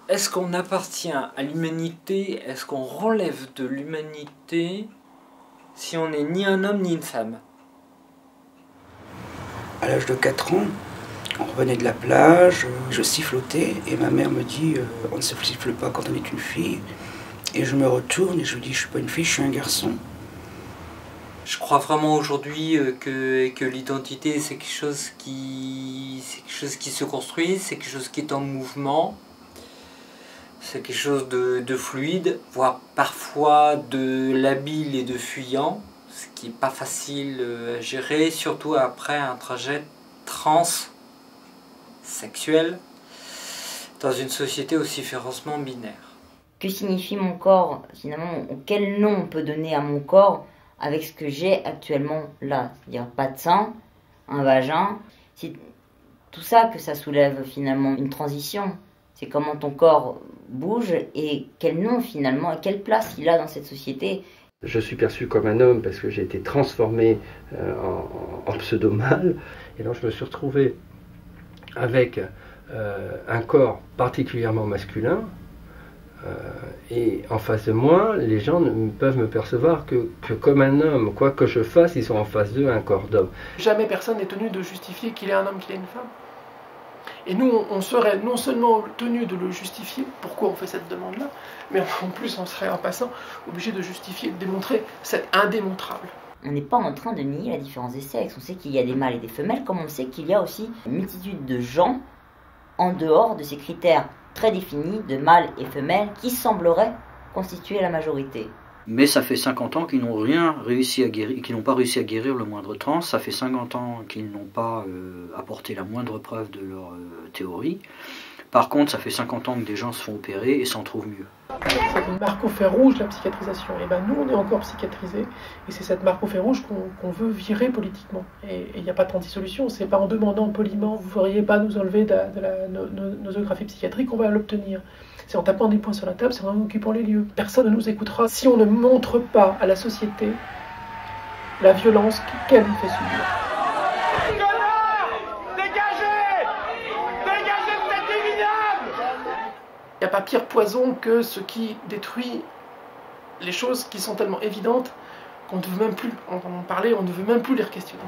Est-ce qu'on appartient à l'humanité? Est-ce qu'on relève de l'humanité si on n'est ni un homme ni une femme? À l'âge de 4 ans, on revenait de la plage, je sifflotais et ma mère me dit on ne se siffle pas quand on est une fille. Et je me retourne et je lui dis je suis pas une fille, je suis un garçon. Je crois vraiment aujourd'hui que l'identité c'est quelque chose qui se construit, c'est quelque chose qui est en mouvement, c'est quelque chose de fluide, voire parfois de labile et de fuyant, ce qui n'est pas facile à gérer, surtout après un trajet transsexuel dans une société aussi férocement binaire. Que signifie mon corps? Finalement, quel nom on peut donner à mon corps avec ce que j'ai actuellement là? C'est-à-dire pas de sein, un vagin. C'est tout ça que ça soulève finalement une transition. C'est comment ton corps bouge et quel nom finalement et quelle place il a dans cette société. Je suis perçu comme un homme parce que j'ai été transformé en pseudo-mâle. Et donc je me suis retrouvé avec un corps particulièrement masculin. Et en face de moi, les gens ne peuvent me percevoir que comme un homme. Quoi que je fasse, ils sont en face d'eux un corps d'homme. Jamais personne n'est tenu de justifier qu'il est un homme, qu'il est une femme. Et nous, on serait non seulement tenu de le justifier, pourquoi on fait cette demande-là, mais en plus on serait en passant obligé de justifier, de démontrer cet indémontrable. On n'est pas en train de nier la différence des sexes. On sait qu'il y a des mâles et des femelles, comme on sait qu'il y a aussi une multitude de gens en dehors de ces critères très définis de mâles et femelles qui sembleraient constituer la majorité. Mais ça fait 50 ans qu'ils n'ont rien réussi à guérir, qu'ils n'ont pas réussi à guérir le moindre trans. Ça fait 50 ans qu'ils n'ont pas apporté la moindre preuve de leur théorie. Par contre, ça fait 50 ans que des gens se font opérer et s'en trouvent mieux. C'est une marque au fer rouge, la psychiatrisation. Et ben nous, on est encore psychiatrisés. Et c'est cette marque au fer rouge qu'on veut virer politiquement. Et il n'y a pas 36 solutions. C'est pas en demandant poliment, vous ne feriez pas nous enlever de la nosographie psychiatrique qu'on va l'obtenir. C'est en tapant des poings sur la table, c'est en occupant les lieux. Personne ne nous écoutera si on ne montre pas à la société la violence qu'elle nous fait subir. Il n'y a pas pire poison que ce qui détruit les choses qui sont tellement évidentes qu'on ne veut même plus en parler, on ne veut même plus les questionner.